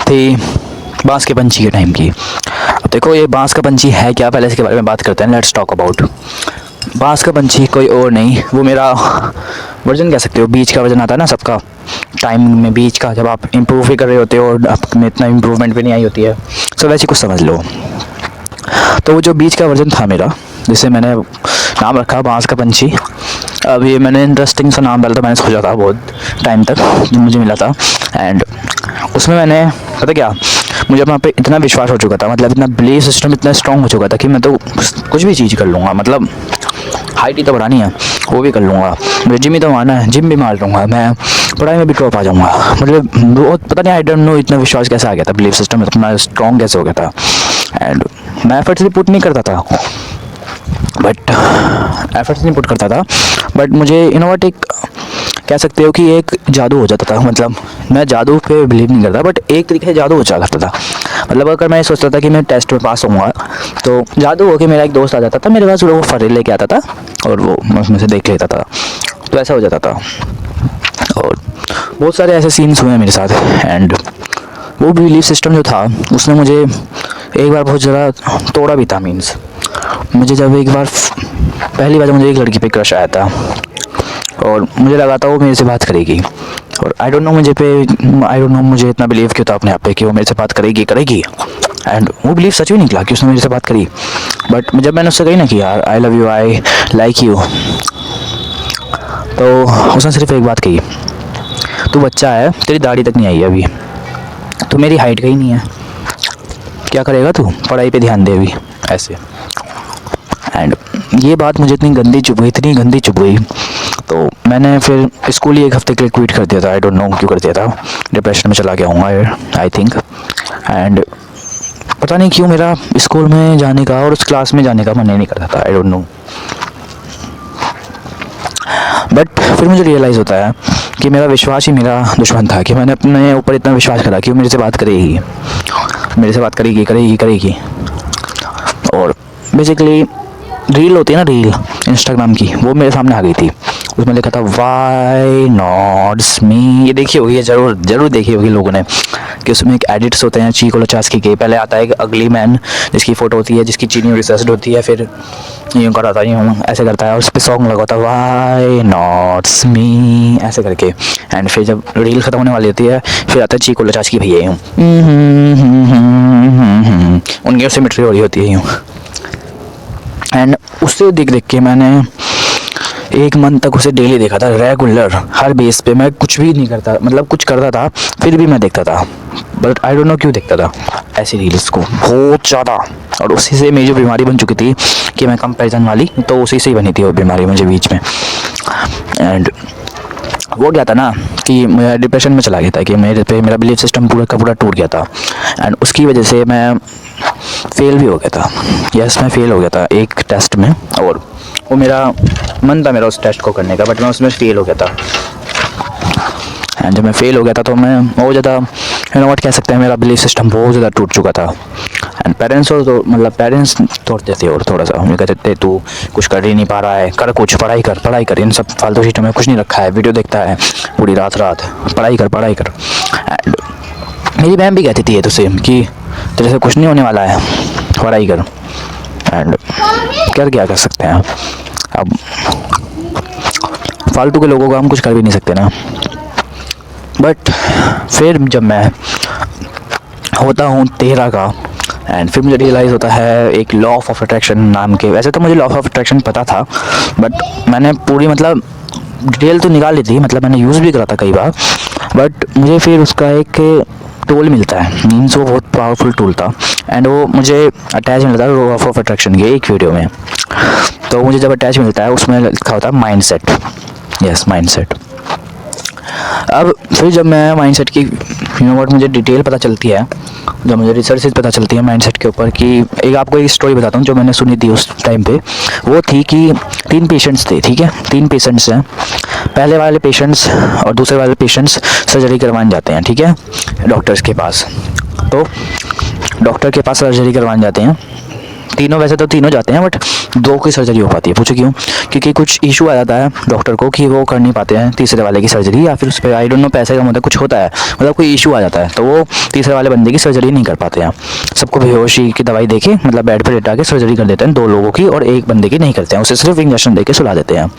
थी बांस के पंछी के टाइम की। अब देखो ये बांस का पंछी है क्या, पहले इसके बारे में बात करते हैं। लेट्स टॉक अबाउट बांस का पंछी। कोई और नहीं, वो मेरा वर्जन कह सकते हो। बीच का वर्जन आता है ना सबका टाइम में, बीच का, जब आप इम्प्रूव भी कर रहे होते हो और आप में इतना इम्प्रूवमेंट भी नहीं आई होती है, सो वैसे कुछ समझ लो। तो वो जो बीच का वर्जन था मेरा, जिसे मैंने नाम रखा बांस का पंछी। अब ये मैंने इंटरेस्टिंग सा नाम डाला था, मैंने सोचा था बहुत टाइम तक जो मुझे मिला था। एंड उसमें मैंने पता क्या, मुझे वहाँ पे इतना विश्वास हो चुका था, मतलब इतना बिलीफ सिस्टम इतना स्ट्रॉन्ग हो चुका था कि मैं तो कुछ भी चीज़ कर लूँगा। मतलब हाइट ही तो बढ़ानी है, वो भी कर लूँगा। मुझे जिम ही तो मारना है, जिम भी मार लूँगा। मैं पढ़ाई में भी टॉप आ जाऊँगा। मतलब बहुत पता नहीं, आई डोंट नो इतना विश्वास कैसे आ गया था, बिलीफ सिस्टम इतना स्ट्रॉन्ग कैसे हो गया था। एंड मैं एफर्ट्स भी पुट नहीं करता था, बट मुझे इनोवेट एक कह सकते हो कि एक जादू हो जाता था। मतलब मैं जादू पे बिलीव नहीं करता, बट एक तरीके से जादू हो जाता था। मतलब अगर मैं सोचता था कि मैं टेस्ट में पास होऊंगा, तो जादू हो के मेरा एक दोस्त आ जाता था मेरे पास, वो फरेल लेके आता था और वो मैं उसमें से देख लेता था, तो ऐसा हो जाता था। और बहुत सारे ऐसे सीन्स हुए हैं मेरे साथ। एंड वो बिलीफ सिस्टम जो था उसने मुझे एक बार बहुत ज़्यादा तोड़ा भी था। मीन्स मुझे जब एक बार पहली बार मुझे एक लड़की पे क्रश आया था और मुझे लगा था वो मेरे से बात करेगी, और आई डोंट नो मुझे इतना बिलीव क्यों था अपने आप पे कि वो मेरे से बात करेगी। एंड वो बिलीव सच भी निकला कि उसने मेरे से बात करी। बट जब मैंने उससे कही ना कि यार I love you, I like you, तो उसने सिर्फ एक बात कही, तू बच्चा है, तेरी दाढ़ी तक नहीं आई अभी, तो मेरी हाइट का ही नहीं है, क्या करेगा तू, पढ़ाई पे ध्यान दे अभी, ऐसे। एंड ये बात मुझे इतनी गंदी चुभ गई, तो मैंने फिर स्कूल ही एक हफ्ते के लिए क्विट कर दिया था। आई डोंट नो क्यों कर दिया था, डिप्रेशन में चला गया हूँ आई थिंक। एंड पता नहीं क्यों मेरा स्कूल में जाने का और उस क्लास में जाने का मन ही नहीं करता था, आई डोंट नो। बट फिर मुझे रियलाइज़ होता है कि मेरा विश्वास ही मेरा दुश्मन था, कि मैंने अपने ऊपर इतना विश्वास करा कि वो मेरे से बात करेगी। और बेसिकली रील होती है ना, रील इंस्टाग्राम की, वो मेरे सामने आ गई थी। उसमें लिखा था वाई नॉट्स मी, ये देखी होगी, ये ज़रूर देखी होगी लोगों ने, कि उसमें एक एडिट्स होते हैं चीको लचास्की के। पहले आता है एक अगली मैन जिसकी फ़ोटो होती है, जिसकी चीनी रिसर्च होती है, फिर यूँ कराता है, यूँ ऐसे करता है, और उस पर सॉन्ग लगा होता है वाई नॉट्स मी ऐसे करके। एंड फिर जब रील ख़त्म होने वाली होती है, फिर आता है चीको लचास्की भैया यूँ, उनकी उससे मिट्री हो रही होती है यूँ। एंड उससे देख के मैंने एक मंथ तक उसे डेली देखा था, रेगुलर, हर बेस पे। मैं कुछ भी नहीं करता, मतलब कुछ करता था फिर भी मैं देखता था, बट आई डोंट नो क्यों देखता था ऐसी रील्स को बहुत ज़्यादा। और उसी से मेरी जो बीमारी बन चुकी थी कि मैं कंपैरिजन वाली, तो उसी से ही बनी थी वो बीमारी मुझे बीच में। एंड वो क्या था ना कि मैं डिप्रेशन में चला गया था, कि मेरा बिलीफ सिस्टम पूरा का पूरा टूट गया था। एंड उसकी वजह से मैं फेल भी हो गया था। मैं फेल हो गया था एक टेस्ट में, और वो मेरा मन था मेरा उस टेस्ट को करने का, बट मैं उसमें फेल हो गया था। एंड जब मैं फेल हो गया था तो मैं बहुत ज़्यादा व्हाट कह सकते हैं, मेरा बिलीफ सिस्टम बहुत ज़्यादा टूट चुका था। एंड पेरेंट्स तोड़ते थे और थोड़ा सा मुझे कहते थे तू कुछ कर ही नहीं पा रहा है, कर कुछ, पढ़ाई कर, इन सब फालतू चीज़ों में कुछ नहीं रखा है, वीडियो देखता है पूरी रात पढ़ाई कर। एंड मेरी बहन भी कहती थी ये तुझसे कि तेरे से कुछ नहीं होने वाला है, पढ़ाई कर। एंड क्या कर सकते हैं अब, फालतू के लोगों का हम कुछ कर भी नहीं सकते ना। बट फिर जब मैं होता हूँ 13 का, एंड फिर मुझे रियलाइज़ होता है एक लॉ ऑफ अट्रैक्शन नाम के। वैसे तो मुझे लॉ ऑफ अट्रैक्शन पता था, बट मैंने पूरी मतलब डिटेल तो निकाल ली थी, मतलब मैंने यूज़ भी करा था कई बार। बट मुझे फिर उसका एक टूल मिलता है, मीन्स वो बहुत पावरफुल टूल था। एंड वो मुझे अटैच मिलता है लॉ ऑफ अट्रैक्शन के एक वीडियो में। तो मुझे जब अटैच मिलता है उसमें लिखा होता है माइंडसेट, माइंडसेट। अब फिर जब मैं माइंडसेट की मुझे डिटेल पता चलती है, जब मुझे रिसर्च पता चलती है माइंडसेट के ऊपर, कि एक आपको एक स्टोरी बताता हूँ जो मैंने सुनी थी उस टाइम पे। वो थी कि 3 पेशेंट्स थे, ठीक है, 3 पेशेंट्स हैं। पहले वाले पेशेंट्स और दूसरे वाले पेशेंट्स सर्जरी करवाने जाते हैं, ठीक है, डॉक्टर्स के पास। तो डॉक्टर के पास सर्जरी करवाने जाते हैं, तीनों, वैसे तो तीनों जाते हैं, बट 2 की सर्जरी हो पाती है। पूछो क्यों? क्योंकि कुछ इशू आ जाता है डॉक्टर को कि वो कर नहीं पाते हैं तीसरे वाले की सर्जरी, या फिर उस पर आई डोंट नो पैसे का मतलब कुछ होता है, मतलब कोई इशू आ जाता है, तो वो तीसरे वाले बंदे की सर्जरी नहीं कर पाते हैं। सबको बेहोशी की दवाई देके मतलब बेड पर लेटा के सर्जरी कर देते हैं 2 लोगों की, और 1 बंदे की नहीं करते हैं, उसे सिर्फ इंजेक्शन देके सुला देते हैं।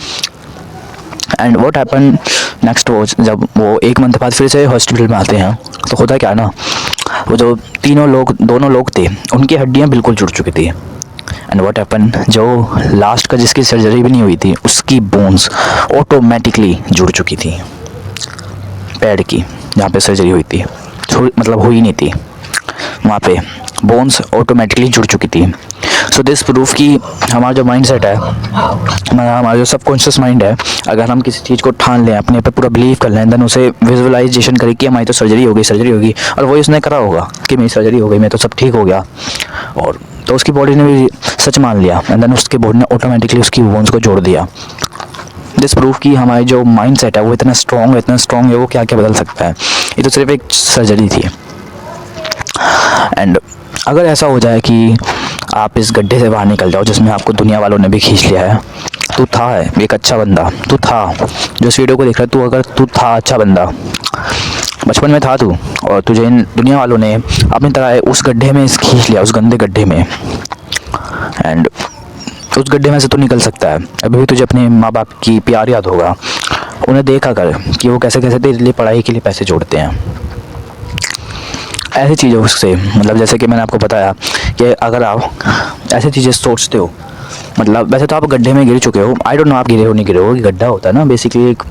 एंड व्हाट हैपन नेक्स्ट वो जब वो 1 मंथ बाद फिर से हॉस्पिटल में आते हैं, तो होता क्या ना, वो जो दोनों लोग थे, उनकी हड्डियाँ बिल्कुल जुड़ चुकी थी। एंड व्हाट हैपन, जो लास्ट का जिसकी सर्जरी भी नहीं हुई थी, उसकी बोन्स ऑटोमेटिकली जुड़ चुकी थी। पैड की जहाँ पे सर्जरी हुई थी, मतलब हुई नहीं थी, वहाँ पे बोन्स ऑटोमेटिकली जुड़ चुकी थी। सो दिस प्रूफ कि हमारा जो माइंड सेट है, हमारा जो सबकॉन्शियस माइंड है, अगर हम किसी चीज़ को ठान लें, अपने पे पूरा बिलीव कर लें, देन उसे विजुअलाइजेशन करें कि हमारी तो सर्जरी होगी, और वही उसने करा होगा कि मेरी सर्जरी हो गई, मैं तो सब ठीक हो गया, और तो उसकी बॉडी ने भी सच मान लिया, एंड देन उसकी बॉडी ने ऑटोमेटिकली उसकी बोन्स को जोड़ दिया। दिस प्रूफ कि हमारी जो माइंड सेट है वो इतना स्ट्रॉन्ग है, वो क्या क्या बदल सकता है। ये तो सिर्फ एक सर्जरी थी। एंड अगर ऐसा हो जाए कि आप इस गड्ढे से बाहर निकल जाओ जिसमें आपको दुनिया वालों ने भी खींच लिया है, तू था एक अच्छा बंदा, तू था जो इस वीडियो को देख रहा है, अगर तू था अच्छा बंदा, बचपन में था तू, और तुझे इन दुनिया वालों ने अपनी तरह उस गड्ढे में खींच लिया, उस गंदे गड्ढे में, एंड उस गड्ढे में से तो निकल सकता है। अभी भी तुझे अपने माँ बाप की प्यार याद होगा, उन्हें देखा कर कि वो कैसे कैसे तेरे लिए पढ़ाई के लिए पैसे जोड़ते हैं। ऐसी चीज़ों से, मतलब जैसे कि मैंने आपको बताया कि अगर आप ऐसी चीज़ें सोचते हो, मतलब वैसे तो आप गड्ढे में गिर चुके हो, आई डोंट नो आप गिरे हो नहीं गिरे हो, गड्ढा होता है ना बेसिकली, एक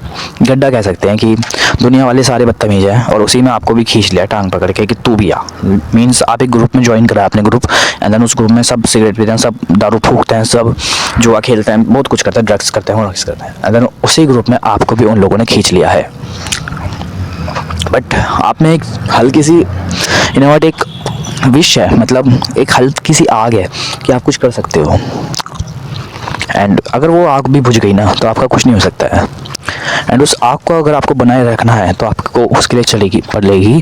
गड्ढा कह सकते हैं कि दुनिया वाले सारे बदतमीज हैं, और उसी में आपको भी खींच लिया टांग पकड़ के कि तू भी आ। मीन्स आप एक ग्रुप में ज्वाइन करा अपने ग्रुप, एंड देन उस ग्रुप में सब सिगरेट पीते हैं, सब दारू फूकते हैं, सब जुआ खेलते हैं, बहुत कुछ करते हैं, ड्रग्स करते हैं, एंड देन उसी ग्रुप में आपको भी उन लोगों ने खींच लिया है। बट आप में एक हल्की सी एक विश है, मतलब एक हल्की सी आग है कि आप कुछ कर सकते हो, एंड अगर वो आग भी बुझ गई ना तो आपका कुछ नहीं हो सकता है। एंड उस आग को अगर आपको बनाए रखना है तो आपको उसके लिए पड़ेगी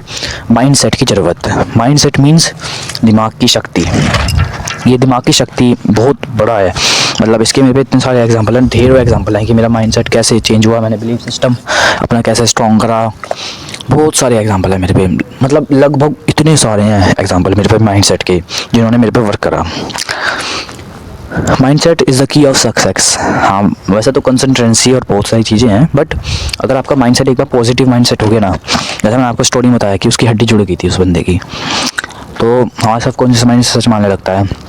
माइंड सेट की ज़रूरत है। माइंड सेट मीन्स दिमाग की शक्ति। ये दिमाग की शक्ति बहुत बड़ा है, मतलब इसके मेरे पे इतने सारे एग्जांपल हैं, ढेरों एग्जांपल हैं कि मेरा माइंड सेट कैसे चेंज हुआ, मैंने बिलीफ सिस्टम अपना कैसे स्ट्रॉन्ग करा, बहुत सारे एग्जांपल हैं मेरे पे, मतलब लगभग इतने सारे हैं एग्जांपल मेरे पे माइंड सेट के जिन्होंने मेरे पे वर्क करा। Mind set is the key of success. हाँ, वैसे तो कंसंट्रेंसी और बहुत सारी चीज़ें हैं, बट अगर आपका माइंड सेट एक बार पॉजिटिव माइंड सेट हो गया ना, जैसे मैंने आपको स्टोरी बताया कि उसकी हड्डी जुड़ गई थी उस बंदे की, तो हमारा सबकॉन्शियस माइंड सच मानने लगता है।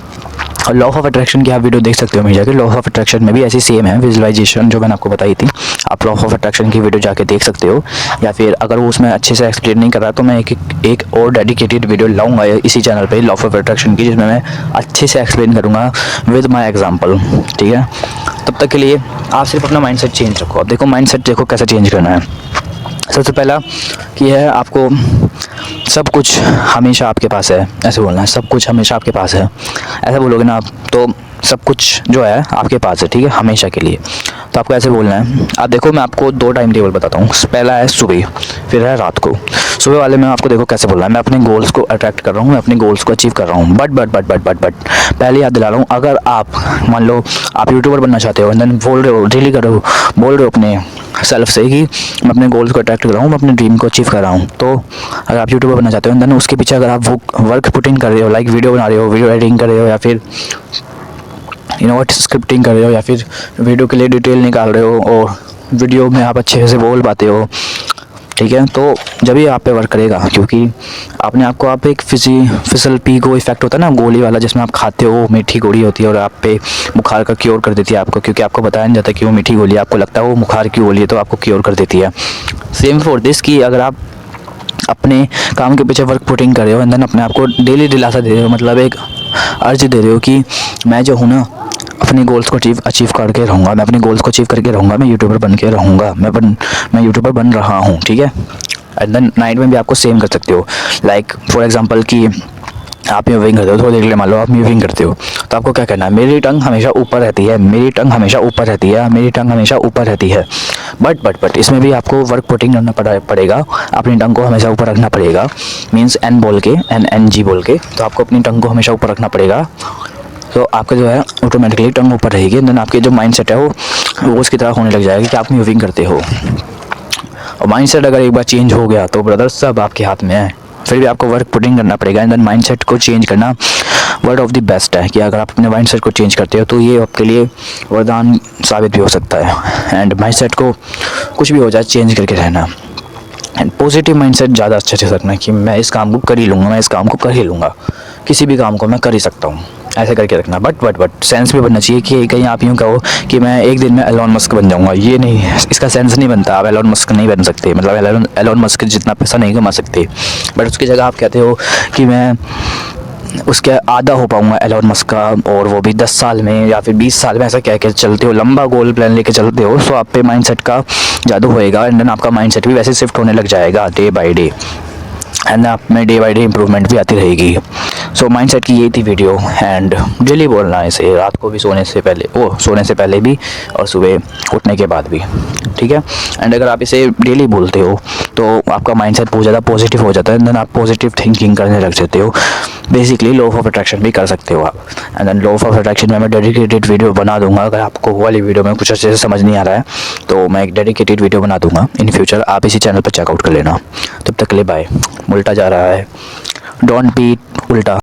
और लॉ ऑफ अट्रैक्शन की आप वीडियो देख सकते हो मेरी जाके, लॉ ऑफ अट्रैक्शन में भी ऐसी सेम है विजुअलाइजेशन जो मैंने आपको बताई थी, आप लॉ ऑफ अट्रैक्शन की वीडियो जाके देख सकते हो, या फिर अगर वो उसमें अच्छे से एक्सप्लेन नहीं कर रहा तो मैं एक और डेडिकेटेड वीडियो लाऊंगा इसी चैनल पे लॉ ऑफ अट्रैक्शन की, जिसमें मैं अच्छे से एक्सप्लेन करूँगा विद माई एग्जाम्पल, ठीक है। तब तक के लिए आप सिर्फ अपना माइंड सेट चेंज रखो। अब देखो माइंड सेट देखो कैसे चेंज करना है। सबसे पहला कि है आपको सब कुछ हमेशा आपके पास है, ऐसे बोलना है, सब कुछ हमेशा आपके पास है। ऐसा बोलोगे ना आप तो सब कुछ जो है आपके पास है, ठीक है, हमेशा के लिए। तो आपको ऐसे बोलना है। अब देखो मैं आपको 2 टाइम टेबल बताता हूँ, पहला है सुबह, फिर है रात को। सुबह वाले में आपको देखो कैसे बोलना है, मैं अपने गोल्स को अट्रैक्ट कर रहा हूँ, मैं अपने गोल्स को अचीव कर रहा हूँ, बट पहले याद दिला रहा हूँ, अगर आप मान लो आप यूट्यूबर बनना चाहते हो, एंड देन बोल रहे हो, रियली कर रहे हो, बोल रहे हो अपने सेल्फ से कि मैं अपने गोल्स को अट्रैक्ट कर रहा हूँ, मैं अपने ड्रीम को अचीव कर रहा हूँ, तो अगर आप यूट्यूबर बनना चाहते हो, देन उसके पीछे अगर आप वो वर्क पुट इन कर रहे हो, लाइक वीडियो बना रहे हो, वीडियो एडिटिंग कर रहे हो, या फिर स्क्रिप्टिंग कर रहे हो, या फिर वीडियो के लिए डिटेल निकाल रहे हो, और वीडियो में आप अच्छे से बोल पाते हो, ठीक है, तो जब ये आप पे वर्क करेगा, क्योंकि आपने आपको आप एक फिसल पीगो इफेक्ट होता है ना, गोली वाला, जिसमें आप खाते हो, मीठी गोली होती है और आप पे बुखार का क्योर कर देती है आपको, क्योंकि आपको बताया नहीं जाता कि वो मीठी गोली है, आपको लगता है वो बुखार की गोली है, तो आपको क्योर कर देती है। सेम फॉर दिस कि अगर आप अपने काम के पीछे वर्क पुटिंग कर रहे हो, एंड देन अपने आप को डेली दिलासा दे रहे हो, मतलब एक अर्ज दे रहे हो कि मैं जो हूँ ना अपने गोल्स को अचीव करके रहूँगा, मैं अपने गोल्स को अचीव करके रहूँगा, मैं यूट्यूबर बन के रहूँगा, मैं यूट्यूबर बन रहा हूँ, ठीक है। एंड देन नाइट में भी आपको सेम कर सकते हो, लाइक फॉर एग्जांपल कि आप म्यूविंग करते हो, थोड़ी देर के लिए मान लो आप म्यूविंग करते हो, तो आपको क्या करना है, मेरी टंग हमेशा ऊपर रहती है, मेरी टंग हमेशा ऊपर रहती है, मेरी टंग हमेशा ऊपर रहती है। बट इसमें भी आपको वर्क पुटिंग करना पड़ेगा, अपनी टंग को हमेशा ऊपर रखना पड़ेगा, मीन्स एन बोल के, NNG बोल के, तो आपको अपनी टंग को हमेशा ऊपर रखना पड़ेगा, तो आपका जो है ऑटोमेटिकली टंग ऊपर रहेगी, देन आपके जो माइंड सेट है वो उसकी तरह होने लग जाएगा कि आप मूविंग करते हो। और माइंडसेट अगर एक बार चेंज हो गया तो ब्रदर सब आपके हाथ में है। फिर भी आपको वर्क पुटिंग करना पड़ेगा, एंड देन माइंडसेट को चेंज करना वर्ड ऑफ द बेस्ट है कि अगर आप अपने माइंडसेट को चेंज करते हो तो ये आपके लिए वरदान साबित भी हो सकता है। एंड माइंडसेट को कुछ भी हो जाए चेंज करके रहना, एंड पॉजिटिव माइंडसेट ज़्यादा अच्छे से रखना कि मैं इस काम को कर ही लूँगा, मैं इस काम को कर ही लूँगा, किसी भी काम को मैं कर ही सकता हूँ, ऐसे करके रखना। बट सेंस भी बनना चाहिए कि कहीं आप यूँ कहो कि मैं एक दिन में एलोन मस्क बन जाऊँगा, ये नहीं, इसका सेंस नहीं बनता। आप एलोन मस्क नहीं बन सकते, मतलब एलोन मस्क जितना पैसा नहीं कमा सकते, बट उसकी जगह आप कहते हो कि मैं उसके आधा हो पाऊँगा एलोन मस्क का, और वो भी 10 साल में या फिर 20 साल में, ऐसा कह के चलते हो, लंबा गोल प्लान लेके चलते हो, तो आप पे माइंडसेट का जादू होएगा, एंड देन आपका माइंडसेट भी वैसे शिफ्ट होने लग जाएगा डे बाय डे, एंड आप में डे बाय डे इम्प्रूवमेंट भी आती रहेगी। सो माइंडसेट की यही थी वीडियो, एंड डेली बोलना है इसे, रात को भी सोने से पहले भी और सुबह उठने के बाद भी, ठीक है। एंड अगर आप इसे डेली बोलते हो तो आपका माइंडसेट बहुत ज़्यादा पॉजिटिव हो जाता है, एंड देन आप पॉजिटिव थिंकिंग करने लग जाते हो। बेसिकली लॉ ऑफ अट्रैक्शन भी कर सकते हो आप, and then law of attraction में मैं डेडिकेटेड वीडियो बना दूंगा। अगर आपको वो वाली वीडियो में कुछ अच्छे से समझ नहीं आ रहा है तो मैं एक डेडिकेटेड वीडियो बना दूंगा इन फ्यूचर, आप इसी चैनल पर चेकआउट कर लेना। तब तक के लिए बाय। उल्टा जा रहा है, डोंट बी उल्टा।